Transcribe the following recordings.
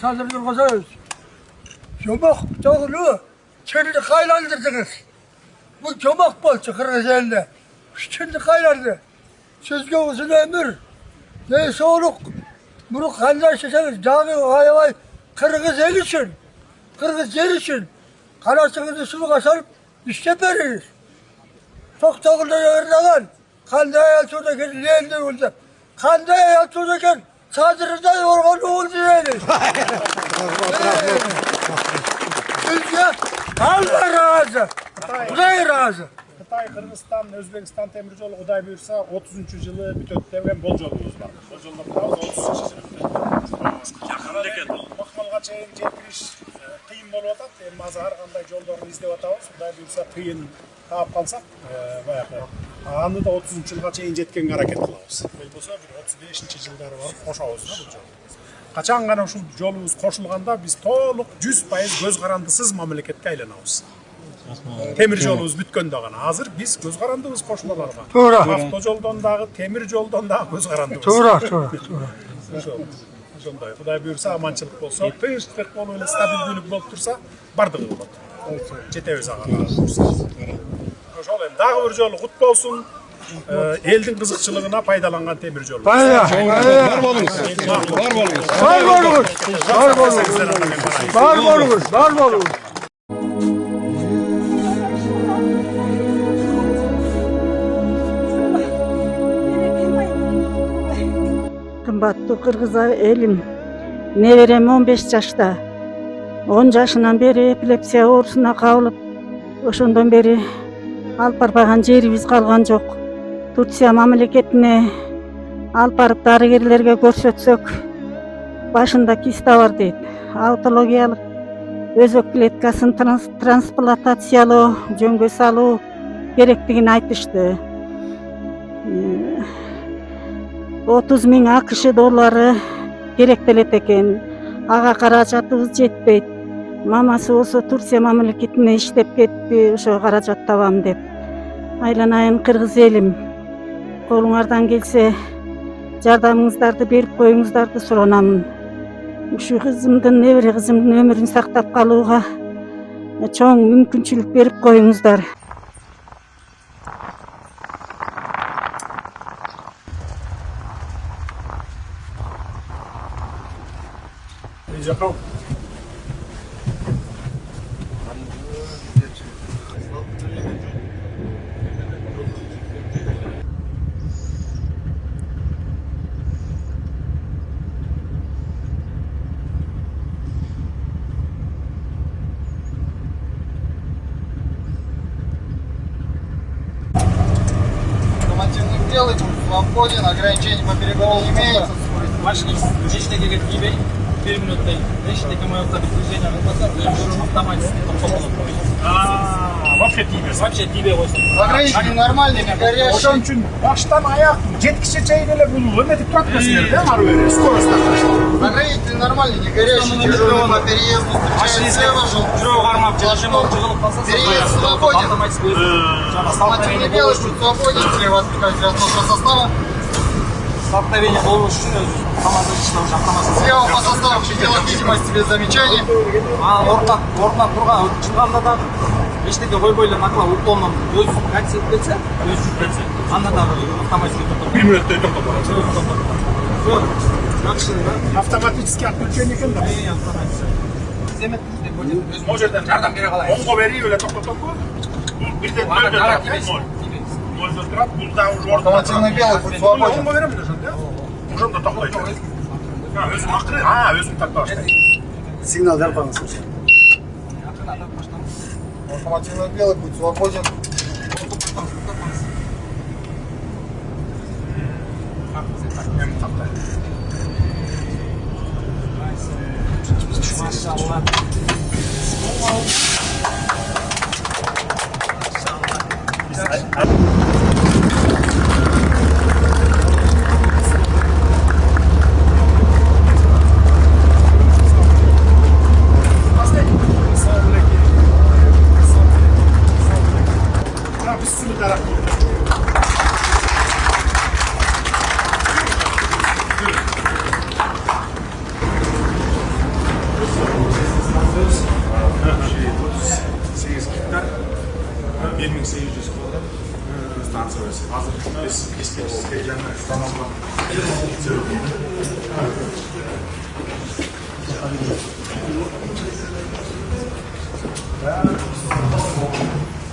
sadrını kazanıyoruz. Çomak doğru, kendi kaylandırdınız. Bu çomak bolçu Kırgız elinde. Kendi kaylandı. Sizge uzun ömür. Ne soğuk. Bunu kandan şişeniz, canı vay vay. Kırgız el için, Kırgız yer için. Kanasınızı suyu kasarıp işte veririz. Çok doğru öğrenen. Kandaya yatıyorken leğende olacak. Kandaya yatıyorken sadrında yorgan oldu yani. Bizce Allah razı. Kuday razı. Xitay, Kırgızstan, Özbekistan temir yolu Kuday buyursa 30. yılı bütöp devren bol yolumuz var. Bol yolda kurabız 30. yılı bütöp. Yakın deket. Makmalga çeyin жеткириш кыйын болуп атат. Эми азыр ар кандай жолдорун издеп атабыз. Кудай буйрса кыйын таап калсак, баягы аны да 30 жылга чейин жеткенге аракет кылабыз. Болбосо бир 35 жылдары барып кошобуз да бул жолду. Качан гана ушул жолубуз кошулганда биз толук 100% көз карандысыз мамлекетке айланабыз. Temir yolumuz bütkönde gana. Hazır biz göz karandığımız koşullarga. Doğru. Avtojoldan dağı, temir yoldan dağı göz karandığımız. Doğru. Şonday. Kuday buyursa amançılık bolsa, tinçlik bolup ele stabilдүүлүк bolup tursa, bardygy bolot. Jetebиз ага. Ошол эми дагы бир жолу кут болсун. Elдің қызықшылығына пайдаланған темір жол. Бар болуңуз. Kımbatlı Kırgız elim, neverem 15 yaşta. 10 yaşından beri epilepsiya oorusuna kavulup, oşondan beri alp barbagan жерибиz kalgan жок. Turkiya mamleketine alp barıp darıgerlerge көрсөтсөк, başında kista var deyip, autologiyalык özök клеткасын трансплантациялоо, жөнгө салуу керектигин айтышты. 30.000 AKŞ dollары керектелет экен. Ага каражатыбыз жетпейт. Мамасы болсо Турция мамлекетине иштеп кетти, ошо каражат табам деп. Айланайын Кыргыз элим. Колуңардан келсе, жардамыңыздарды берип коюңуздарды суранамын. Ушу кызымдын, небере кызымдын өмүрүн сактап калууга чоң мүмкүнчүлүк берип коюңуздар. Jakob. Автомативных делай, свободен, ограничений по перегону не имеется. Машинист, личный гигет eBay, 1 минуттай, личный КМФ движение автоматически Вообще тебе. Вообще тебе 8. Ограничения нормальные, не горящие. Ошон үчүн баштан аяк жеткиче чейин эле бул эметип турат берсиңер да, ары бери скорость такшып. Ограничения нормальные, не горящие. Тяжелый по переезду, встречает слева, Жүрөк кармап, жашымап жыгылып калса, переезд свободен. Автомативный белый путь свободен, слева отвлекать для состава. Столкновение болуш үчүн өзү команда иштеп уже автоматсыз. Слева по составу в пределах видимости без замечаний. Орнап турган чыкканда да эчтеке койбой эле накла уклондон өзү катсет кетсе, өзү жүрүп кетсе, анда дагы автоматически токтоп. 1 мүнөттөй токтоп калат. Жакшы да. Автоматически отключение экен да. Өзү могу жерден жардам бере калайын. Оңго берип эле токтотконго бирден дөйдө турат. Дөйдө турат, бул дагы уже Автомативный белый путь свободен. Оңго берем эле ошондо, да? Ошондо токтойт. Өзүм акыры, өзүм тарта баштайт. Сигнал зарпаңыз. Автомативный белый путь свободен. Maşallah.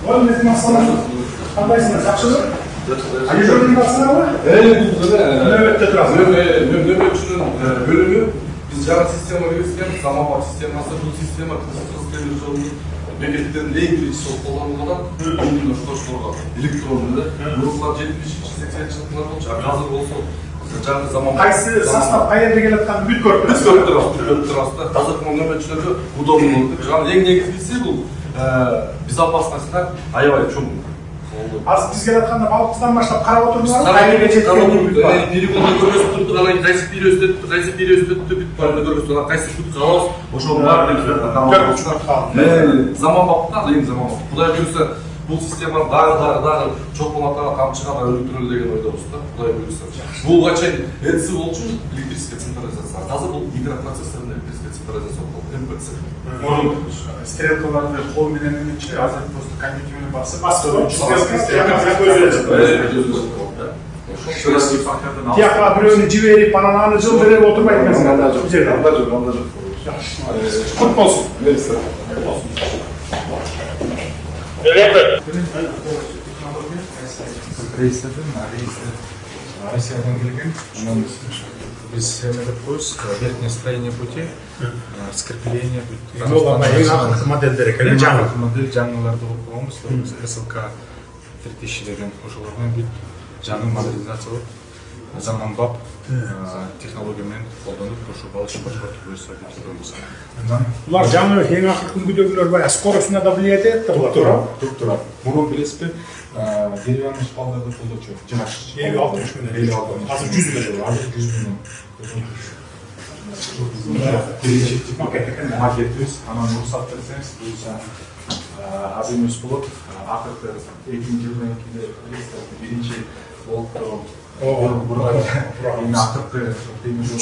Oğlum ne zaman sana kandaysınız? Yakışılır. Ayıcı'nın baksana mı? Nöbette durasın. Nöbetçinin bölümü biz жаңа система берген заманбап системасы бұл система қыз темір жолының бекеттерінің ең бірінші сол қолданылған именно штошыларға электронды бұрынғылар 70-80 жылдары болчу қазір болса жаңа заманбап Қайсы состав қай жерде келіп жатқанын бүт көріп біз көріп тұрасыз да қазіргі нөбетшілерге удобно болды жаңа ең негізгісі бұл безопасностьта аябай чоң. Az biz келатканда балықшыдан баштап қарап отырдыңыздар ма? Қай жерге жеткен бүт бар. Перегонда көргөзүп турду, анан кайсы периостөттү бүт барды көргөзүп, кайсы бүт калабыз, ошол бар деп заманбапта, эң заманбап. Кудай буйрса, бул системаны дагы чоңкулатага тамчыга да өлтүрөлү деген ойдобуз да, кудай буйрса. Буга чейин ЭЦ болчу электрическая централизация. Азыр бул микропроцессордун электрическая централизация болду, МПЦ. Оның стрелкаларды қол менен емечи, азыр просто компьютермен басып, тияққа біреуін жіберіп, ананы жылдырып отырмайды mesela. Бұл жерде. Құт болсын. Россиядан келген, без коз, верхнее строение пути, скрепление. Модельдері келген жаңа. Модель жаңыларды оқығанбыз, СЛК 3000 деген ошолордон бүт жаңы модернизациялап, заманбап технологиямен колдонуп, ошо балыш башкартып буюрса деп ойлойбуз. Бұлар жаңы ең ақырғы үлгідегілер бар, скоростына да влиять етті бұлар. Тура. Мурун билесизби, деревянный шпалдарды колдочу. 50-60 миллион. Азыр 100 миллион. Азыр 100 миллион. Перечиптик макетибиз, анан уруксат берсеңиз, буюрса аз эмес болот. Акыркы 2022 биринчи болуп эми акыркы темир жол.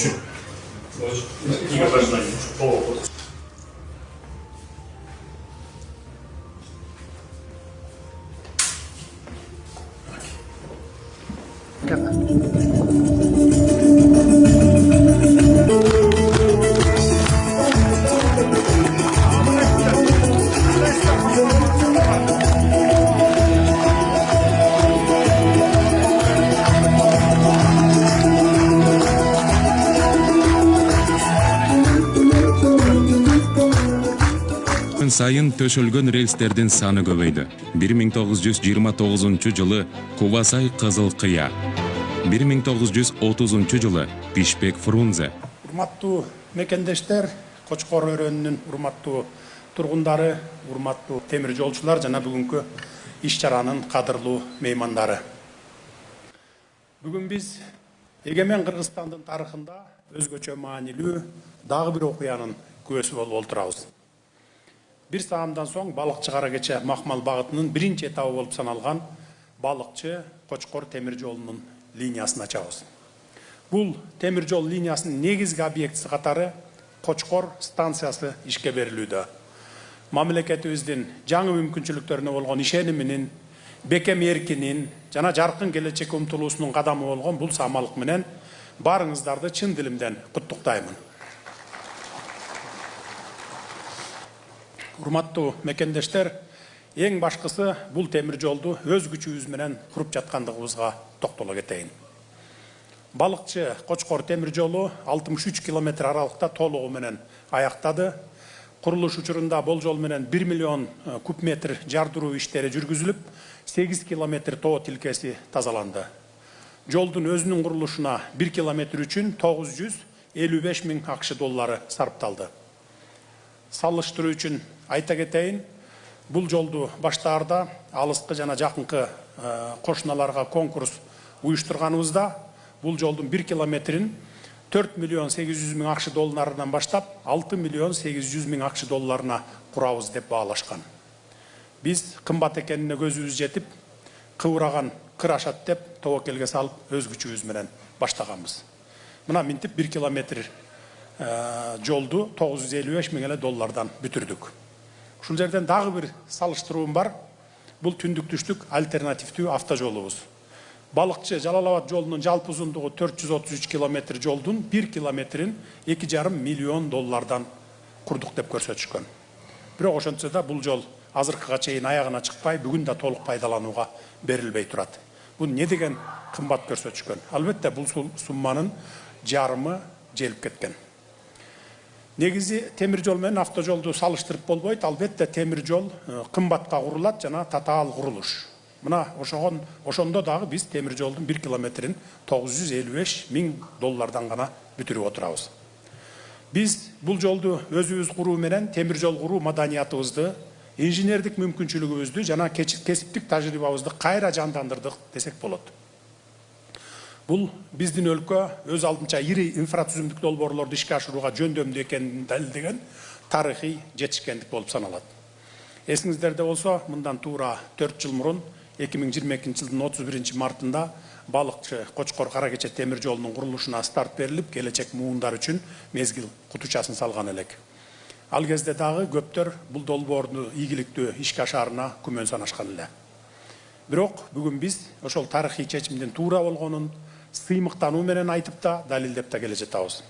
сайын төшөлгөн рельстердин саны көбөйдү. 1929 жылы Кубасай Кызыл Кыя, 1930 жылы Бишбек Фрунзе. Урматтуу мекендештер, Кочкор өрөөнүнүн урматтуу тургундары, урматтуу темир жолчулар жана бүгүнкү иш-чаранын кадырлуу меймандары. Бүгүн биз эгемен Кыргызстандын тарыхында өзгөчө маанилүү дагы бир окуянын куәсү болуп отурабыз. Бир саамдан соң балыкчы кара кече Макмал багытынын биринчи этабы болуп саналган балыкчы Кочкор темир жолунун линиясын ачабыз. Бул темир жол линиясынын негизги объектиси катары Кочкор станциясы ишке берилүүдө. Мамлекетибиздин жаңы мүмкүнчүлүктөрүнө болгон ишениминин, бекем эркинин жана жаркын келечекке умтулуусунун кадамы болгон бул самалык менен баарыңыздарды чын дилимден куттуктаймын. Урматтуу мекендештер, эң башкысы бул темир жолду өз күчүбүз менен куруп жаткандыгыбызга токтоло кетейин. Балыкчы Кочкор темир жолу 63 километр аралыкта толугу менен аяктады. Курулуш учурунда болжол менен 1 миллион куб метр жардыруу иштери жүргүзүлүп, 8 километр тоо тилкеси тазаланды. Жолдун өзүнүн курулушуна 1 километр үчүн 955 миң акш доллары сарпталды. Салыштыруу үчүн айта кетейин, бул жолду баштаарда алыскы жана жакынкы кошуналарга конкурс уюштурганыбызда бул жолдун 1 километрин 4 миллион 800 миң акш долларынан баштап 6 миллион 800 миң акш долларына курабыз деп баалашкан. Биз кымбат экенине көзүбүз жетип, кыбыраган кыр ашат деп тобокелге салып өз күчүбүз менен баштаганбыз. Мына минтип 1 километр жолду 955 миң эле доллардан бүтүрдүк. Ушул жерден дагы бир салыштыруум бар. Бул түндүк түштүк альтернативдүү автожолубуз. Балыкчы Жалал Абад жолунун жалпы узундугу 433 километр жолдун 1 километрин $2,5 миллион курдук деп көрсөтүшкөн. Бирок ошентсе да бул жол азыркыга чейин аягына чыкпай, бүгүн да толук пайдаланууга берилбей турат. Бул не деген кымбат көрсөтүшкөн? Албетте бул сумманын жарымы желип кеткен. Негизи темир жол менен автожолду салыштырып болбойт. Албетте темир жол кымбатка курулат жана татаал курулуш. Мына ошондо дагы биз темир жолдун 1 километрин $955 миң гана бүтүрүп отурабыз. Биз бул жолду өзүбүз куруу менен темир жол куруу маданиятыбызды, инженердик мүмкүнчүлүгүбүздү жана кесиптик тажрыйбабызды кайра жандандырдык десек болот. Бул биздин өлкө өз алдынча ири инфратүзүмдүк долбоорлорду ишке ашырууга жөндөмдүү экенин далилдеген тарыхый жетишкендик болуп саналат. Эсиңиздерде болсо, мындан туура 4 жыл мурун 2022 жылдын 31 мартында Балыкчы Кочкор Каракече темир жолунун курулушуна старт берилип, келечек муундар үчүн мезгил кутучасын салган элек. Ал кезде дагы көптөр бул долбоорду ийгиликтүү ишке ашаарына күмөн санашкан эле. Бирок бүгүн биз ошол тарыхый чечимдин туура болгонун сыймыктануу менен айтып да, далилдеп да келе жатабыз.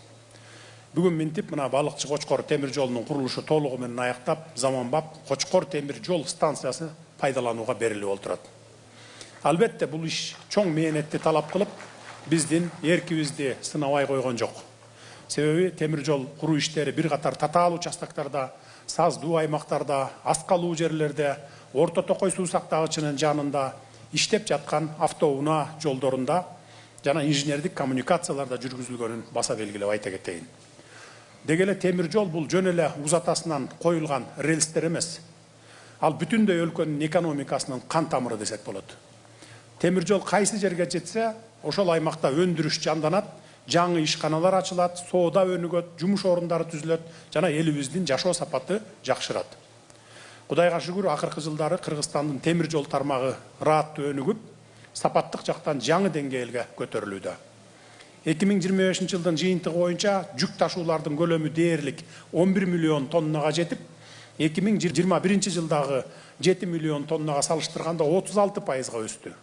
Бүгүн минтип мына Балыкчы Кочкор темир жолунун курулушу толугу менен аяктап, заманбап Кочкор темир жол станциясы пайдаланууга берилип отурат. Албетте бул иш чоң мээнетти талап кылып, биздин эркибизди сынабай койгон жок. Себеби темир жол куруу иштери бир катар татаал участоктарда, саздуу аймактарда, аскалуу жерлерде, орто токой суу сактагычынын жанында иштеп жаткан автоунаа жолдорунда жана инженердик коммуникацияларда жүргүзүлгөнүн баса белгилеп айта кетейин. Деги эле темир жол бул жөн эле узатасынан коюлган рельстер эмес. Ал бүтүндөй өлкөнүн экономикасынын кан тамыры десек болот. Темир жол кайсы жерге жетсе, ошол аймакта өндүрүш жанданат, жаңы ишканалар ачылат, соода өнүгөт, жумуш орундары түзүлөт жана элибиздин жашоо сапаты жакшырат. Кудайга шүгүр, акыркы жылдары Кыргызстандын темир жол тармагы ырааттуу өнүгүп, сапаттык жактан жаңы деңгээлге көтөрүлүүдө. 2025 жылдын жыйынтыгы боюнча жүк ташуулардын көлөмү дээрлик 11 миллион тоннага жетип, 2021 жылдагы 7 миллион тоннага салыштырганда 36% өстү.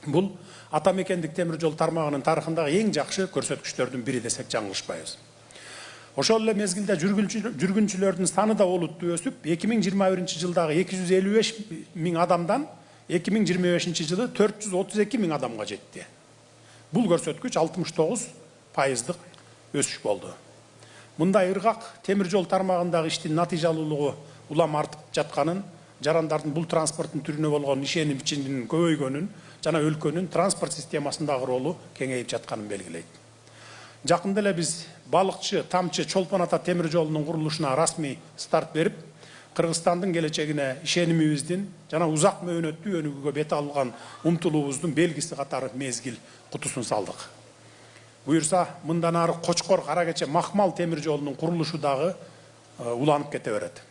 Бул атамекендик темир жол тармагынын тарыхындагы эң жакшы көрсөткүчтөрдүн бири десек жаңылышпайбыз. Ошол эле мезгилде жүргүнчүлөрдүн саны да олуттуу өсүп, 2021 жылдагы 255 миң адамдан 2025 жылы 432 миң адамга жетти. Бул көрсөткүч 69% өсүш болду. Мындай ыргак темир жол тармагындагы иштин натыйжалуулугу улам артып жатканын, жарандардын бул транспорттун түрүнө болгон ишенимчинин көбөйгөнүн жана өлкөнүн транспорт системасындагы ролу кеңейип жатканын белгилейт. Жакында эле биз Балыкчы, Тамчы, Чолпон ата темир жолунун курулушуна расмий старт берип, Кыргызстандын келечегине ишенимибиздин жана узак мөөнөттүү өнүгүүгө бет алган умтулуубуздун белгиси катары мезгил кутусун салдык. Буюрса, мындан ары Кочкор Каракече Махмал темир жолунун курулушу дагы уланып кете берет.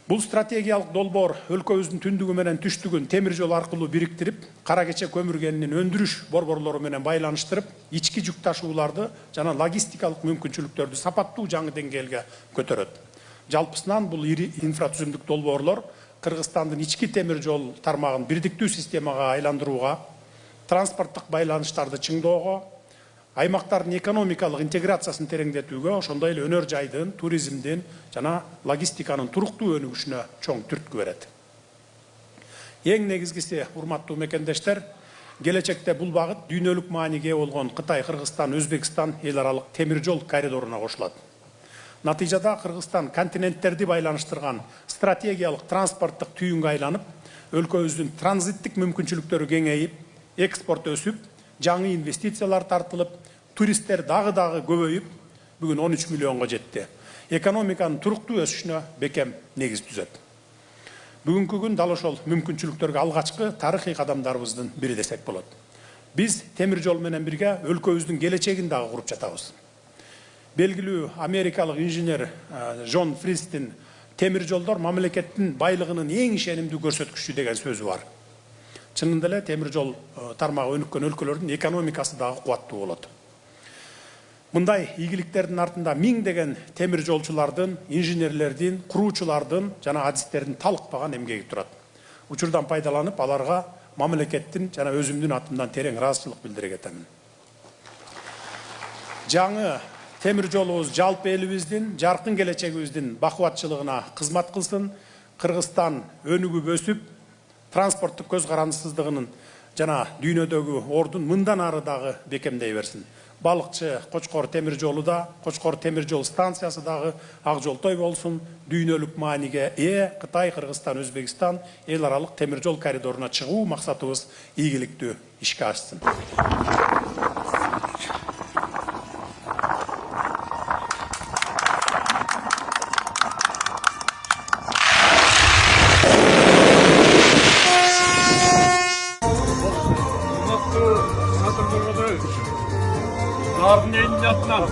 Бул стратегиялык долбоор өлкөбүздүн түндүгү менен түштүгүн темир жол аркылуу бириктирип, Каракече көмүр кенинин өндүрүш борборлору менен байланыштырып, ички жүк ташууларды жана логистикалык мүмкүнчүлүктөрдү сапаттуу жаңы деңгээлге көтөрөт. Жалпысынан бул ири инфратүзүмдүк долбоорлор Кыргызстандын ички темир жол тармагын бирдиктүү системага айландырууга, транспорттук байланыштарды чыңдоого, аймактардын экономикалык интеграциясын тереңдетүүгө, ошондой эле өнөр жайдын, туризмдин жана логистиканын туруктуу өнүгүшүнө чоң түрткү берет. Эң негизгиси, урматтуу мекендештер, келечекте бул багыт дүйнөлүк мааниге ээ болгон Кытай, Кыргызстан, Өзбекстан эл аралык темир жол коридоруна кошулат. Натыйжада Кыргызстан континенттерди байланыштырган стратегиялык транспорттук түйүнгө айланып, өлкөбүздүн транзиттик мүмкүнчүлүктөрү кеңейип, экспорт өсүп, жаңы инвестициялар тартылып, туристтер дагы көбөйүп, бүгүн 13 миллионго жетти. Экономиканын туруктуу өсүшүнө бекем негиз түзөт. Бүгүнкү күн дал ошол мүмкүнчүлүктөргө алгачкы тарыхый кадамдарыбыздын бири десек болот. Биз темир жол менен бирге өлкөбүздүн келечегин дагы куруп жатабыз. Белгилүү америкалык инженер Джон Фристин темир жолдор мамлекеттин байлыгынын эң ишенимдүү көрсөткүчү деген сөзү бар. Чынында эле темир жол тармагы өнүккөн өлкөлөрдүн экономикасы дагы кубаттуу болот. Мындай ийгиликтердин артында миңдеген темир жолчулардын, инженерлердин, куруучулардын жана адистердин талыкпаган эмгеги турат. Учурдан пайдаланып, аларга мамлекеттин жана өзүмдүн атымдан терең ыраазычылык билдире кетемин. Жаңы темир жолубуз жалпы элибиздин, жаркын келечегибиздин бакубатчылыгына кызмат кылсын. Кыргызстан өнүгүп өсүп, транспорттук көз карандысыздыгынын жана дүйнөдөгү ордун мындан ары дагы бекемдей берсин. Балыкчы Кочкор темир жолу да, Кочкор темир жол станциясы дагы ак жолтой болсун. Дүйнөлүк мааниге Кытай, Кыргызстан, Өзбекстан эл аралык темир жол коридоруна чыгуу максатыбыз ийгиликтүү ишке ашсын. Nardın elini atlar.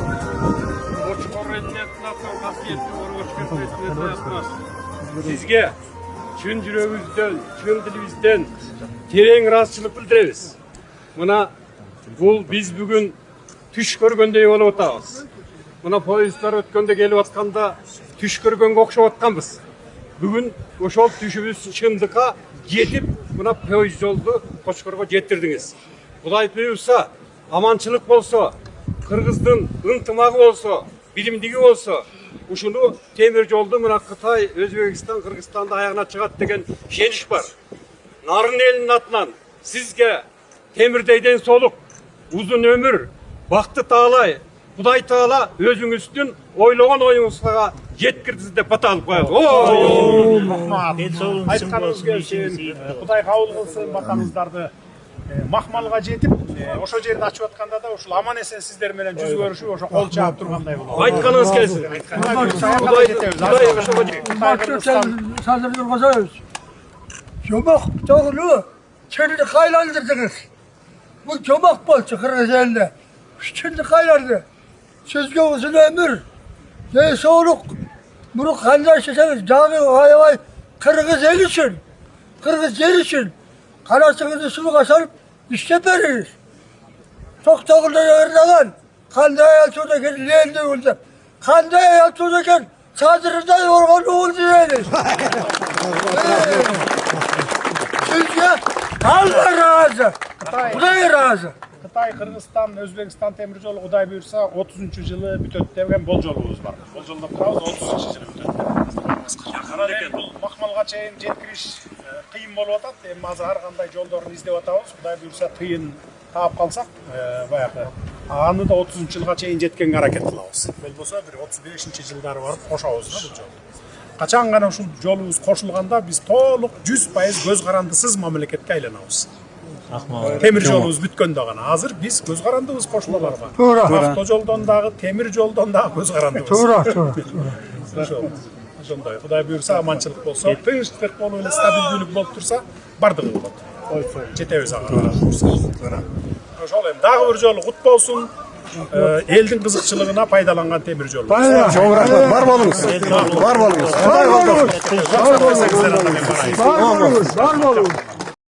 Koçkor elini atlar. Kasiyetli oruçkun resmiyeti yapmaz. Sizge çün yüreğimizden, çün dilimizden tereң ыраазычылык bildiremiz. Mına biz bugün түш көргөндей болуп атабыз. Mına poyezddar өткөндө келип атканда түш көргөнгө окшоп атканбыз. Бүгүн ошол түшүбүз чындыкка жетип, mına poyezд жолду Koçkorго жетирдиңиz. Кудай буйрса, аманчылык болсо, Кыргыздын ынтымагы болсо, билимдиги болсо, ушуну темир жолду мына Кытай, Өзбекстан, Кыргызстанды аягына чыгат деген ишенич бар. Нарын элинин атынан сизге темирдейден солук, узун өмүр, бакты таалай, Кудай таала өзүңүздүн ойлогон оюңузга жеткирдиңиз деп бата алып коелу. Айтканыңыз келсин, Кудай кабыл кылсын батаңыздарды. Махмалга жетип, ошо жерди ачып атканда да ушул аман эсен сиздер менен жүз көрүшүп, ошо кол чаап тургандай болот. Айтканыңыз келсин. Saldırı kazanıyoruz. Çomak doğru, kendi kaylandırdınız. Bu çomak bolçu Kırgız elinde. Kendi kaylardı. Sizge uzun ömür, ne soğuk. Bunu kandan şişeniz, canı vay vay, Kırgız el için, Kırgız yer için. Kanasınızı sulu kasarıp işte veririz. Çok doğru öğrenen, kandaya yalçıdaki leğende olacak. Kandaya yalçıdaki çadırında yorgan oldu yani. Sizce Allah razı, Kuday razı. Kıtay, Kırgızstan, Özbekistan temir jolu Kuday buyursa 30. yılı bütöt degan bol jolubuz var. Bol jolda turabız 30. yılı bütöt degan. Бул макмалга чейин жеткириш кыйын болуп атат. Эми азыр ар кандай жолдорун издеп атабыз. Кудай буйрса тыйын таап калсак, баягы аны да 30 жылга чейин жеткенге аракет кылабыз. Болбосо бир 35 жылдары барып кошобуз да бул жолду. Качан гана ушул жолубуз кошулганда биз толук 100% көз карандысыз мамлекетке айланабыз. Темир жолубуз бүткөндө гана. Азыр биз көз карандыбыз кошулаларга. Автожолдон дагы, темир жолдон дагы көз карандыбыз. Туура. Ошондой. Кудай буйрса аманчылык болсо, тынчтык болуп эле стабилдүүлүк болуп турса, бардыгы болот. Жетебиз ага. Ошол эми дагы бир жолу кут болсун. Элдин кызыкчылыгына пайдаланган темир жол. Бар болуңуз. Бар болуңуз.